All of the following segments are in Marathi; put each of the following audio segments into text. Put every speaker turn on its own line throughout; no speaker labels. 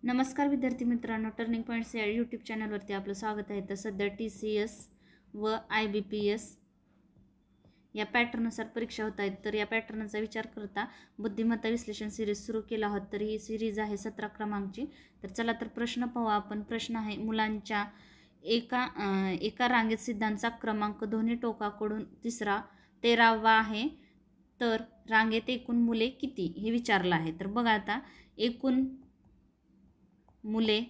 नमस्कार विद्यार्थी मित्रांनो, टर्निंग पॉईंट्स या यूट्यूब चॅनलवरती आपलं स्वागत आहे. तर सध्या TCS व IBPS या पॅटर्ननुसार परीक्षा होत आहेत. तर या पॅटर्नचा विचार करता बुद्धिमत्ता विश्लेषण सिरीज सुरू केला आहोत. तर ही सिरीज आहे 17 क्रमांकची. तर चला तर प्रश्न पाहू आपण. प्रश्न आहे, मुलांच्या एका रांगेत सिद्धांचा क्रमांक दोन्ही टोकाकडून 13वा आहे. तर रांगेत एकूण मुले किती हे विचारलं आहे. तर बघा आता, एकूण मुले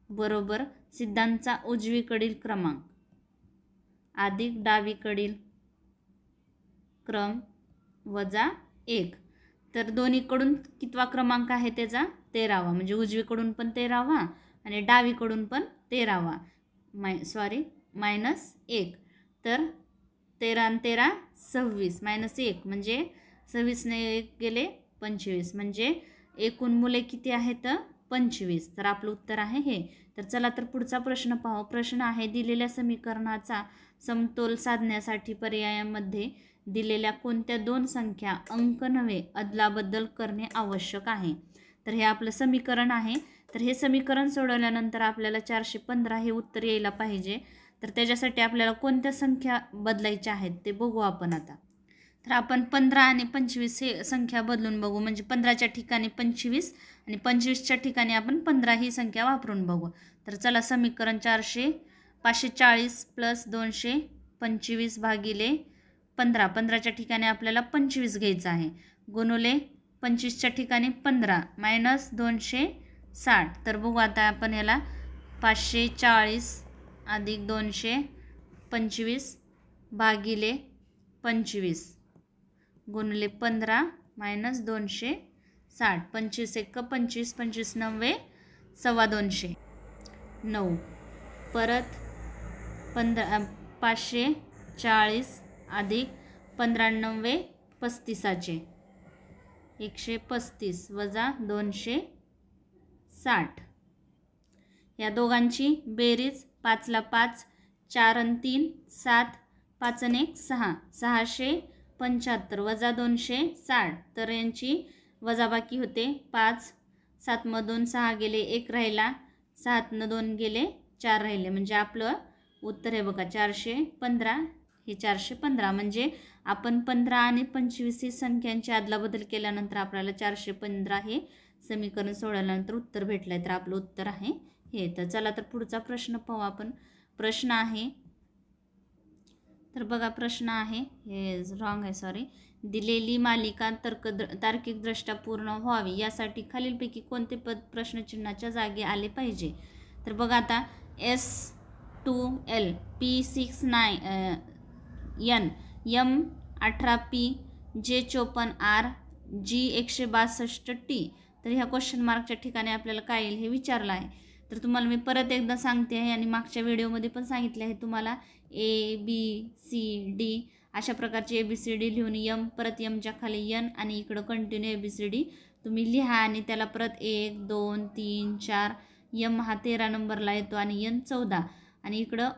बरोबर सिद्धांचा उजवीकडील क्रमांक अधिक डावीकडील क्रम वजा 1. तर दोन्हीकडून कितवा क्रमांक आहे त्याचा 13वा, म्हणजे उजवीकडून पण 13वा आणि डावीकडून पण 13वा, -1. तर 13 आणि 13 26, -1 म्हणजे 26 ने 1 गेले 25, म्हणजे एकूण मुले किती आहेत 25. तर आपलं उत्तर आहे हे. तर चला तर पुढचा प्रश्न पाहू. प्रश्न आहे, दिलेल्या समीकरणाचा समतोल साधण्यासाठी पर्यायामध्ये दिलेल्या कोणत्या दोन संख्या अंक नव्हे अदलाबदल करणे आवश्यक आहे. तर हे आपलं समीकरण आहे. तर हे समीकरण सोडवल्यानंतर आपल्याला 415 हे उत्तर यायला पाहिजे. तर त्याच्यासाठी आपल्याला कोणत्या संख्या बदलायच्या आहेत ते बघू आपण आता. तर आपण 15 आणि 25 हे संख्या बदलून बघू. म्हणजे 15च्या ठिकाणी 25 आणि 25च्या ठिकाणी आपण 15 ही संख्या वापरून बघू. तर चला, समीकरण 540 + 225 भागिले 15. 15च्या ठिकाणी आपल्याला 25 घ्यायचं आहे, गुणुले 25च्या ठिकाणी 15 -260. तर बघू आता आपण याला 540 + 225 भागिले 25 गुणिले 15 -260. 25 × 1 = 25, 25 × 9 = 225. 9 परत 540 अधिक 15 × 9 = 35, 135 वजा 260. या दोघांची बेरीज 5 ला 5, 4 आणि 3 7, 5 आणि 1 6, 675 वजा 260. तर यांची वजाबाकी होते 5. 7 मधून 6 गेले, 1 राहिला, 7 न 2 गेले, 4 राहिले. म्हणजे आपलं उत्तर आहे बघा 415. हे 415 म्हणजे आपण 15 आणि 25 ही संख्यांची अदलाबदल केल्यानंतर आपल्याला 415 हे समीकरण सोडवल्यानंतर उत्तर भेटलं आहे. तर आपलं उत्तर आहे हे. तर चला तर पुढचा प्रश्न पाहू आपण. प्रश्न आहे, तर बघा प्रश्न आहे, हे रॉंग आहे, सॉरी. दिलेली मालिका तार्किकदृष्ट्या पूर्ण व्हावी यासाठी खालीलपैकी कोणते पद प्रश्नचिन्हाच्या जागी आले पाहिजे. तर बघा आता, S2L P69 N M18P J54R G162T. तर ह्या क्वेश्चन मार्कच्या ठिकाणी आपल्याला काय येईल हे विचारलं आहे. तर तुम्हाला मी परत एकदा सांगते आहे आणि मागच्या व्हिडिओमध्ये पण सांगितले आहे तुम्हाला. ABCD अशा प्रकारचे ABCD लिहून M परत Mच्या खाली N आणि इकडं कंटिन्यू ABCD तुम्ही लिहा आणि त्याला परत 1 2 3 4. M हा 13 नंबरला येतो आणि N 14 आणि इकडं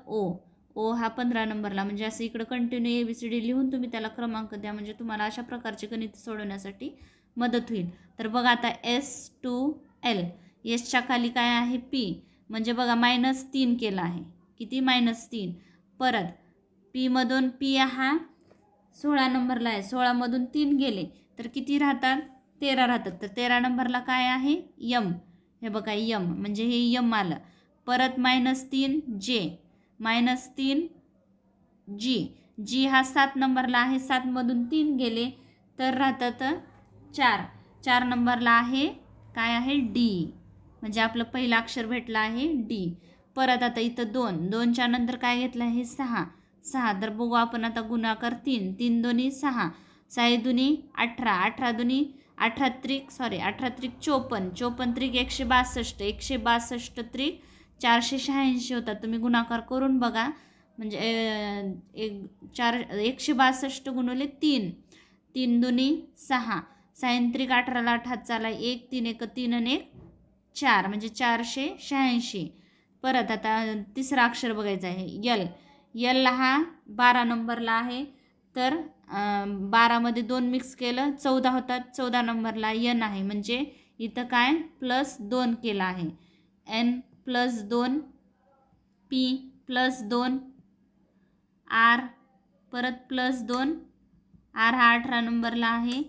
O हा 15 नंबरला. म्हणजे असं इकडं कंटिन्यू ABCD लिहून तुम्ही त्याला क्रमांक द्या, म्हणजे तुम्हाला अशा प्रकारचे गणित सोडवण्यासाठी मदत होईल. तर बघा आता, S2L Sच्या खाली काय आहे P, म्हणजे बघा -3 केला आहे. किती -3. परत P मधून P हा 16 नंबरला आहे, 16 मधून 3 गेले तर किती राहतात 13 राहतात. तर 13 नंबरला काय आहे M. हे बघा M म्हणजे हे M आलं. परत -3 J, -3 G. G हा 7 नंबरला आहे, 7 मधून 3 गेले तर राहतात 4. 4 नंबरला आहे काय आहे D, म्हणजे आपलं पहिलं अक्षर भेटलं आहे D. परत आता इथं 2, 2च्या नंतर काय घेतलं आहे 6. तर बघू आपण आता गुणाकार 3, 3 दोन्ही 6, 6 दुनी 18, 18 दुनी 18 त्रिक 54, 54 त्रिक 162, 162 त्रिक 486 होतात. तुम्ही गुणाकार करून बघा, म्हणजे 162 गुणिले 3, 3 दुनी 6, 6 त्रिक 18 ला 8 चाला 1, 3 1 3 आणि 1 4, म्हणजे 486. परत आता तिसरा अक्षर बघायचा आहे L. L हा 12 नंबरला आहे. तर 12 मध्ये 2 मिक्स केलं 14 होतात. 14 नंबरला N आहे, म्हणजे इथं काय +2 केला आहे, n +2, p +2, r परत +2, r हा 18 नंबरला आहे,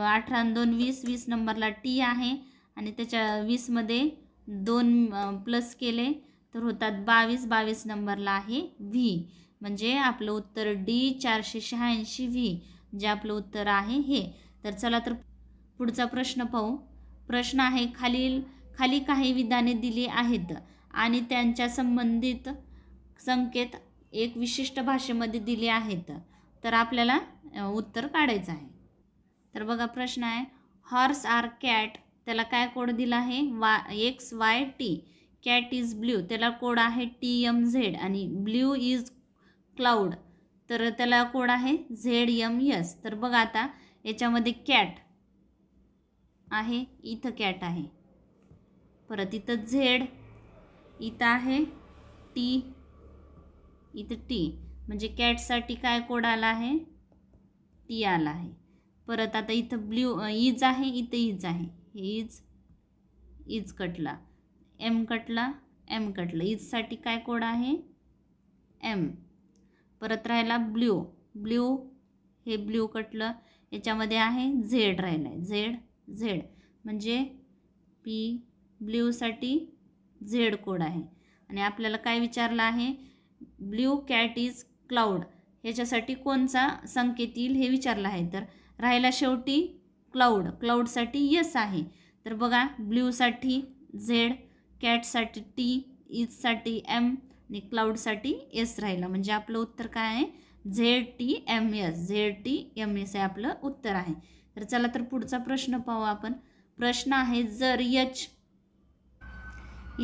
18 आणि 2 20, 20 नंबरला t आहे आणि त्याच्या 20 मध्ये 2 प्लस केले तर होतात 22, 22 नंबरला आहे v. म्हणजे आपलं उत्तर D 486 v जे आपलं उत्तर आहे हे. तर चला तर पुढचा प्रश्न पाहू. प्रश्न आहे खाली काही विधाने दिली आहेत आणि त्यांच्या संबंधित संकेत एक विशिष्ट भाषेमध्ये दिले आहेत, तर आपल्याला उत्तर काढायचं आहे. तर बघा प्रश्न आहे, हॉर्स आर कॅट, त्याला काय कोड दिला आहे XYT. कॅट इज ब्ल्यू, त्याला कोड आहे TMZ आणि ब्ल्यू इज क्लाउड, तर त्याला कोड आहे ZMS. तर बघा आता याच्यामध्ये कॅट आहे, इथं कॅट आहे, परत इथं Z, इथं आहे T, इथं T, म्हणजे कॅटसाठी काय कोड आला आहे T आला आहे. परत आता इथं ब्ल्यू इज आहे, इथं इज आहे, हे इज कटला, M कटला, M कटला, इजसाठी काय कोड आहे M. परत राहिला ब्ल्यू हे ब्ल्यू कटलं, याच्यामध्ये आहे Z राहिला आहे, Z म्हणजे P ब्ल्यूसाठी Z कोड आहे. आणि आपल्याला काय विचारलं आहे, ब्ल्यू कॅट इज क्लाउड, ह्याच्यासाठी कोणचा संकेत येईल हे विचारलं आहे. तर राहिला शेवटी क्लाउडसाठी यस आहे. तर बघा ब्ल्यूसाठी Z, कॅटसाठी T, इजसाठी M आणि क्लाउडसाठी S राहिला. म्हणजे आपलं उत्तर काय आहे ZTMS हे आपलं उत्तर आहे. तर चला तर पुढचा प्रश्न पाहू आपण. प्रश्न आहे, जर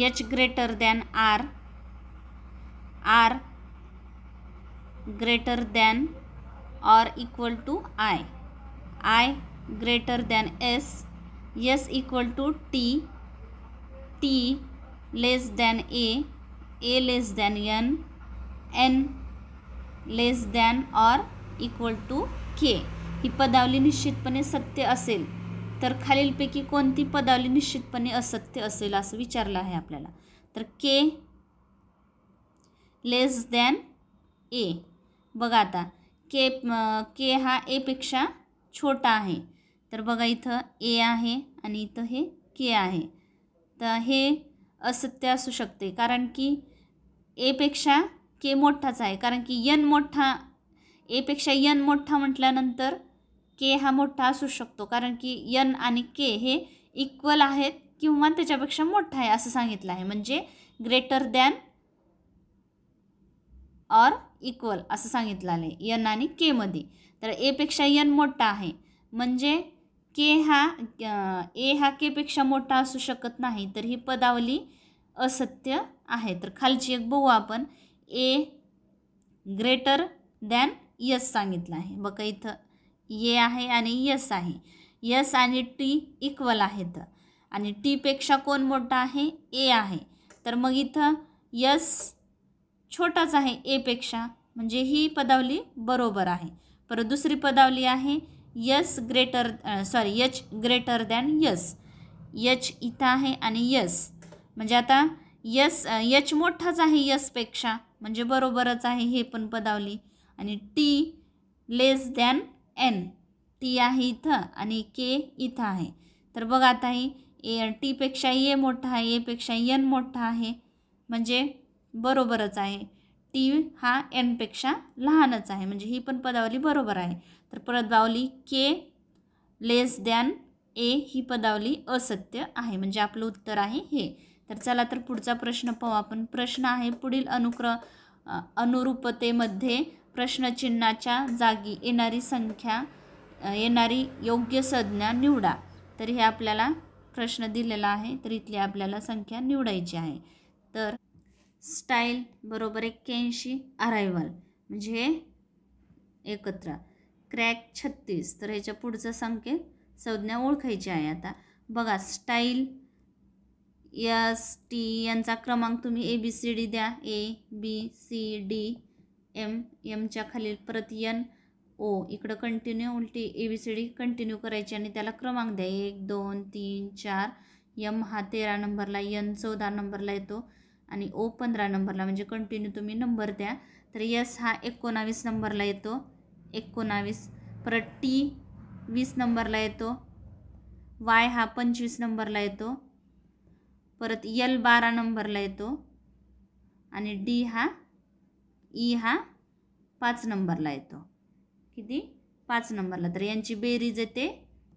H greater than R greater than or equal to I greater than S equal to T less than A less than N less than or equal to K ही पदावली निश्चितपणे सत्य असेल तर खालीलपैकी कोणती पदावली निश्चितपणे असत्य असेल असं विचारलं आहे आपल्याला. तर K लेस दॅन A, बघा आता K हा A पेक्षा छोटा आहे, तर बघा इथं A आहे आणि इथं हे K आहे, तर हे असत्य असू शकते कारण की A पेक्षा K मोठाच आहे, कारण की A पेक्षा N मोठा म्हटल्यानंतर K हा मोठा असू शकतो, कारण की N आणि K हे इक्वल आहेत किंवा त्याच्यापेक्षा मोठा आहे असं सांगितलं आहे. म्हणजे ग्रेटर दॅन ऑर इक्वल असं सांगितलं आहे N आणि K मध्ये. तर A पेक्षा N मोठा आहे म्हणजे A हा K पेक्षा मोठा असू शकत नाही, तर ही पदावली असत्य आहे. तर खालची एक बघू आपण, A ग्रेटर दॅन यस सांगितलं आहे. बघा इथं A आहे आणि यस आहे, यस आणि T इक्वल आहेत आणि T पेक्षा कोण मोठा आहे A आहे, तर मग इथं यस छोटाच आहे A पेक्षा, म्हणजे ही पदावली बरोबर आहे. परत दुसरी पदावली आहे H greater than yes, H इथं आहे आणि यस, म्हणजे आता H मोठाच आहे यस पेक्षा, म्हणजे बरोबरच आहे हे पण पदावली. आणि T less than N, T आहे इथं आणि K इथं आहे, तर बघा आता ही T पेक्षा A मोठा आहे, A पेक्षा N मोठा आहे, म्हणजे बरोबरच आहे. T हा N पेक्षा लहानच आहे, म्हणजे ही पण पदावली बरोबर आहे. तर पदावली K लेस दॅन A ही पदावली असत्य आहे, म्हणजे आपलं उत्तर आहे हे. तर चला तर पुढचा प्रश्न पाहू आपण. प्रश्न आहे, पुढील अनुरूपतेमध्ये प्रश्नचिन्हाच्या जागी येणारी योग्य संज्ञा निवडा. तर हे आपल्याला प्रश्न दिलेला आहे, तर इथली आपल्याला संख्या निवडायची आहे. तर स्टाईल बरोबर 81, अरायवल म्हणजे एकत्र, क्रॅक 36, तर ह्याच्या पुढचं संज्ञा ओळखायची आहे. आता बघा स्टाईल ST यांचा क्रमांक तुम्ही ABCD द्या, ABCD M च्या खाली परत N ओ, इकडं कंटिन्यू उलटी ABCD कंटिन्यू करायची आणि त्याला क्रमांक द्या. 1 2 3 4. M हा 13 नंबरला, N 14 नंबरला येतो आणि O 15 नंबरला, म्हणजे कंटिन्यू तुम्ही नंबर द्या. तर S हा 19 नंबरला येतो, 19. परत T 20 नंबरला येतो, Y हा 25 नंबरला येतो, परत L 12 नंबरला येतो आणि E हा 5 नंबरला येतो. किती? 5 नंबरला. तर यांची बेरीज येते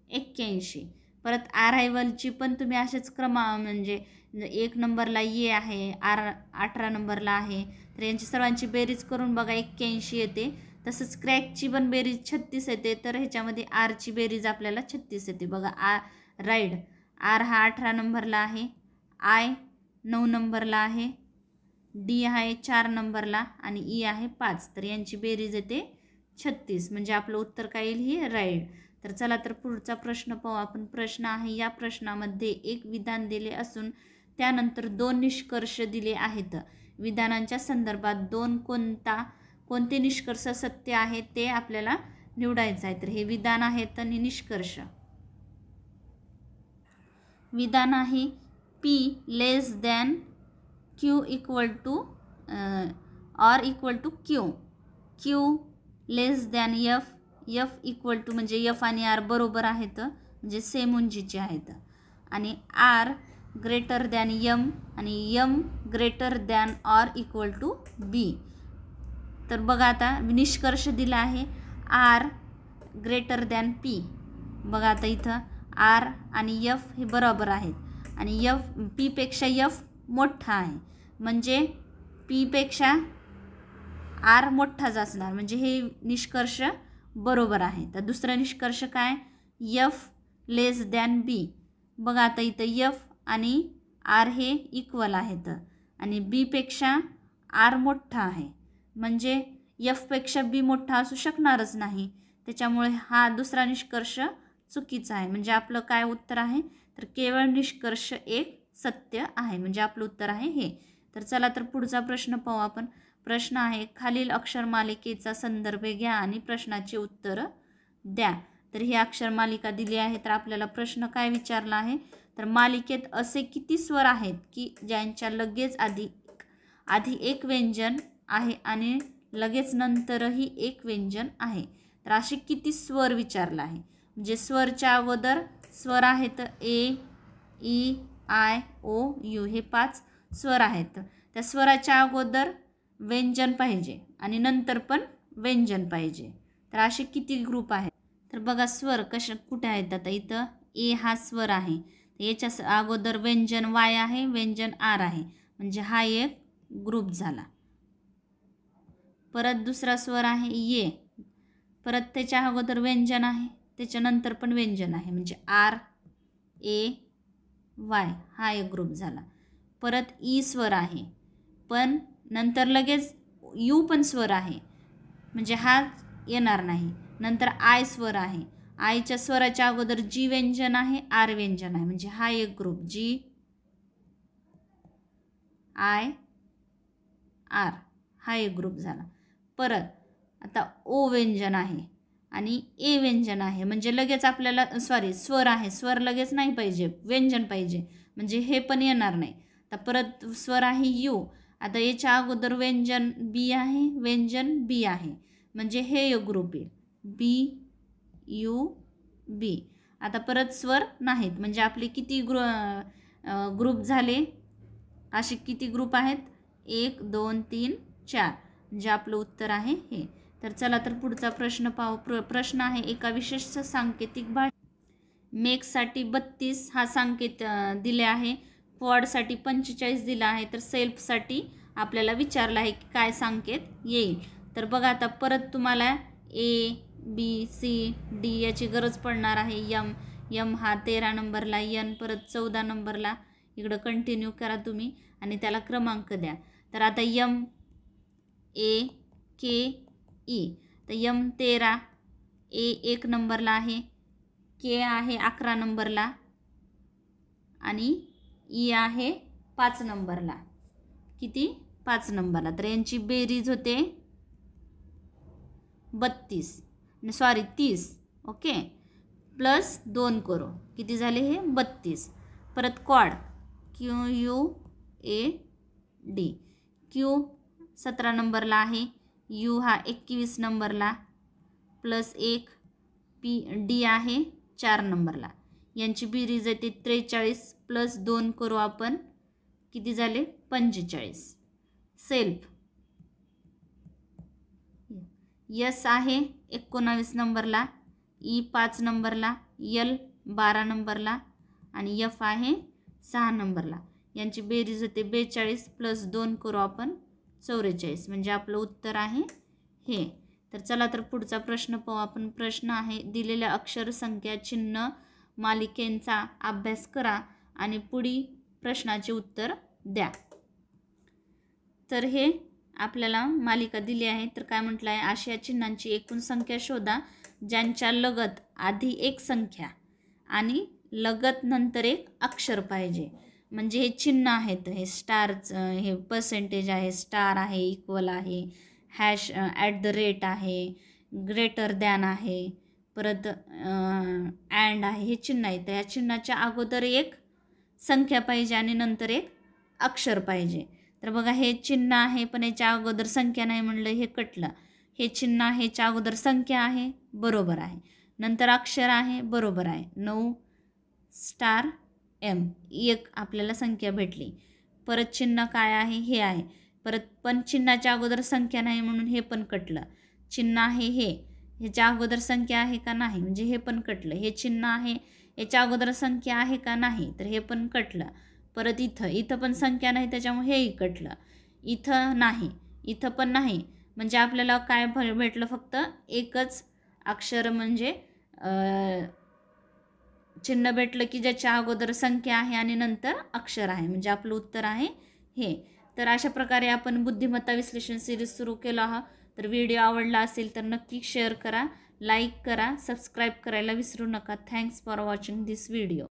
81. परत अरायवलची पण तुम्ही असेच म्हणजे 1 नंबरला A आहे, 18 नंबरला आहे, तर यांची सर्वांची बेरीज करून बघा 81 येते. तसंच क्रॅकची पण बेरीज 36 येते. तर ह्याच्यामध्ये आरची बेरीज आपल्याला 36 येते बघा. राईड आर हा 18 नंबरला आहे, आय 9 नंबरला आहे, डी आहे 4 नंबरला आणि ई आहे 5. तर यांची बेरीज येते 36, म्हणजे आपलं उत्तर काय येईल? ही राईड. तर चला तर पुढचा प्रश्न पाहू आपण. प्रश्न आहे, या प्रश्नामध्ये एक विधान दिले असून त्यानंतर 2 निष्कर्ष दिले आहेत. विधानांच्या संदर्भात कोणते निष्कर्ष सत्य आहेत ते आपल्याला निवडायचं आहे. तर हे विधान आहेत आणि निष्कर्ष. विधान आहे P less than Q equal to R equal to Q, Q less than F, F equal to, म्हणजे F आणि R बरोबर आहेत, म्हणजे सेम उंचीचे आहेत, आणि R ग्रेटर दॅन M आणि M greater than R equal to B. तर बघा आता निष्कर्ष दिला आहे R ग्रेटर दॅन P. बघा आता इथं R आणि F हे बरोबर आहेत आणि P पेक्षा F मोठा आहे, म्हणजे P पेक्षा R मोठाच असणार, म्हणजे हे निष्कर्ष बरोबर आहे. तर दुसरा निष्कर्ष काय? F लेस दॅन B. बघा आता इथं F आणि R हे इक्वल आहेत आणि B पेक्षा R मोठा आहे, म्हणजे F पेक्षा B मोठा असू शकणारच नाही. त्याच्यामुळे हा दुसरा निष्कर्ष चुकीचा आहे, म्हणजे आपलं काय उत्तर आहे? तर केवळ निष्कर्ष एक सत्य आहे, म्हणजे आपलं उत्तर आहे हे. तर चला तर पुढचा प्रश्न पाहू आपण. प्रश्न आहे, खालील अक्षरमालिकेचा संदर्भ घ्या आणि प्रश्नाचे उत्तर द्या. तर ही अक्षरमालिका दिली आहे. तर आपल्याला प्रश्न काय विचारला आहे? तर मालिकेत असे किती स्वर आहेत की ज्यांच्या लगेच आधी एक व्यंजन आहे आणि लगेच नंतरही एक व्यंजन आहे. तर असे किती स्वर विचारला आहे, म्हणजे स्वरच्या अगोदर स्वर आहेत ए, ई, आय, ओ, यू, हे 5 स्वर आहेत. त्या स्वराच्या अगोदर व्यंजन पाहिजे आणि नंतर पण व्यंजन पाहिजे. तर असे किती ग्रुप आहेत? तर बघा स्वर कुठे आहेत. आता इथं ए हा स्वर आहे, याच्या अगोदर व्यंजन वाय आहे, व्यंजन आर आहे, म्हणजे हा एक ग्रुप झाला. परत दुसरा स्वर आहे ये, परत त्याच्या अगोदर व्यंजन आहे, त्याच्यानंतर पण व्यंजन आहे, म्हणजे आर ए वाय, हा एक ग्रुप झाला. परत ई स्वर आहे, पण नंतर लगेच यू पण स्वर आहे, म्हणजे हा येणार नाही. नंतर आय स्वर आहे, आयच्या स्वराच्या अगोदर जी व्यंजन आहे, आर व्यंजन आहे, म्हणजे हा एक ग्रुप जी आय आर, हा एक ग्रुप झाला. परत आता ओ व्यंजन आहे आणि ए व्यंजन आहे, म्हणजे लगेच आपल्याला स्वर आहे, स्वर लगेच नाही पाहिजे, व्यंजन पाहिजे, म्हणजे हे पण येणार नाही. तर परत स्वर आहे यू, आता याच्या अगोदर व्यंजन बी आहे, व्यंजन बी आहे, म्हणजे हे एक ग्रुप येईल बी यू बी. आता परत स्वर नाहीत, म्हणजे आपले किती ग्रुप झाले? असे किती ग्रुप आहेत? 1 2 3 4, म्हणजे आपलं उत्तर आहे हे. तर चला तर पुढचा प्रश्न पाहू. प्रश्न आहे, एका विशिष्ट सांकेतिक मेकसाठी 32 हा सांकेत दिले आहे, पॉडसाठी 45 दिला आहे, तर सेल्फसाठी आपल्याला विचारलं आहे की काय सांकेत येईल. तर बघा आता परत तुम्हाला ए बी सी डी याची गरज पडणार आहे. यम हा 13 नंबरला, एन परत 14 नंबरला, इकडं कंटिन्यू करा तुम्ही आणि त्याला क्रमांक द्या. तर आता यम ए के ई, तर यम 13, ए 1 नंबरला आहे, के आहे 11 नंबरला आणि ई आहे 5 नंबरला. किती? 5 नंबरला. तर यांची बेरीज होते 32. सॉरी 30, ओके, प्लस 2 करू, किती झाले हे 32. परत क्वाड QUAD, Q 17 नंबरला आहे, U हा 21 नंबरला, प्लस 1 PD आहे 4 नंबरला. यांची बेरीज येते 43 प्लस 2 करू आपण, किती झाले 45. सेल्फ S आहे 19 नंबरला, E 5 नंबरला, L 12 नंबरला आणि F आहे 6 नंबरला. यांची बेरीज होते 42 प्लस 2 करू आपण 44, म्हणजे आपलं उत्तर आहे हे. तर चला तर पुढचा प्रश्न पाहू आपण. प्रश्न आहे, दिलेल्या अक्षर संख्या चिन्ह मालिकेचा अभ्यास करा आणि पुढील प्रश्नाचे उत्तर द्या. तर हे आपल्याला मालिका दिली आहे. तर काय म्हटलं आहे, अशा चिन्हांची एकूण संख्या शोधा ज्यांच्या लगत आधी एक संख्या आणि लगत नंतर एक अक्षर पाहिजे. म्हणजे हे चिन्ह आहेत, हे स्टारचं हे पर्सेंटेज आहे, स्टार आहे, इक्वल आहे, हॅश @ आहे, ग्रेटर दॅन आहे, परत अँड आहे, हे चिन्ह आहेत. या चिन्हाच्या अगोदर एक संख्या पाहिजे आणि नंतर एक अक्षर पाहिजे. तर बघा हे चिन्ह आहे पण याच्या अगोदर संख्या नाही म्हणलं, हे कटलं. हे चिन्ह आहे, ह्याच्या अगोदर संख्या आहे, बरोबर आहे, नंतर अक्षर आहे, बरोबर आहे. 9 स्टार M, एक आपल्याला संख्या भेटली. परत चिन्ह काय आहे, हे आहे, परत पण चिन्हाच्या अगोदर संख्या नाही म्हणून हे पण कटलं. चिन्ह आहे हे, ह्याच्या अगोदर संख्या आहे का नाही, म्हणजे हे पण कटलं. हे चिन्ह आहे, याच्या अगोदर संख्या आहे का नाही, तर हे पण कटलं. परत इथं पण संख्या नाही त्याच्यामुळे हेही कटलं. इथं नाही, इथं पण नाही, म्हणजे आपल्याला काय भेटलं, फक्त एकच अक्षर म्हणजे चिन्ह भेटलं की ज्याच्या अगोदर संख्या आहे आणि नंतर अक्षर आहे, म्हणजे आपलं उत्तर आहे हे. तर अशा प्रकारे आपण बुद्धिमत्ता विश्लेषण सिरीज सुरू केलं आहात. तर व्हिडिओ आवडला असेल तर नक्की शेअर करा, लाईक करा, सबस्क्राईब करायला विसरू नका. Thanks for watching this video.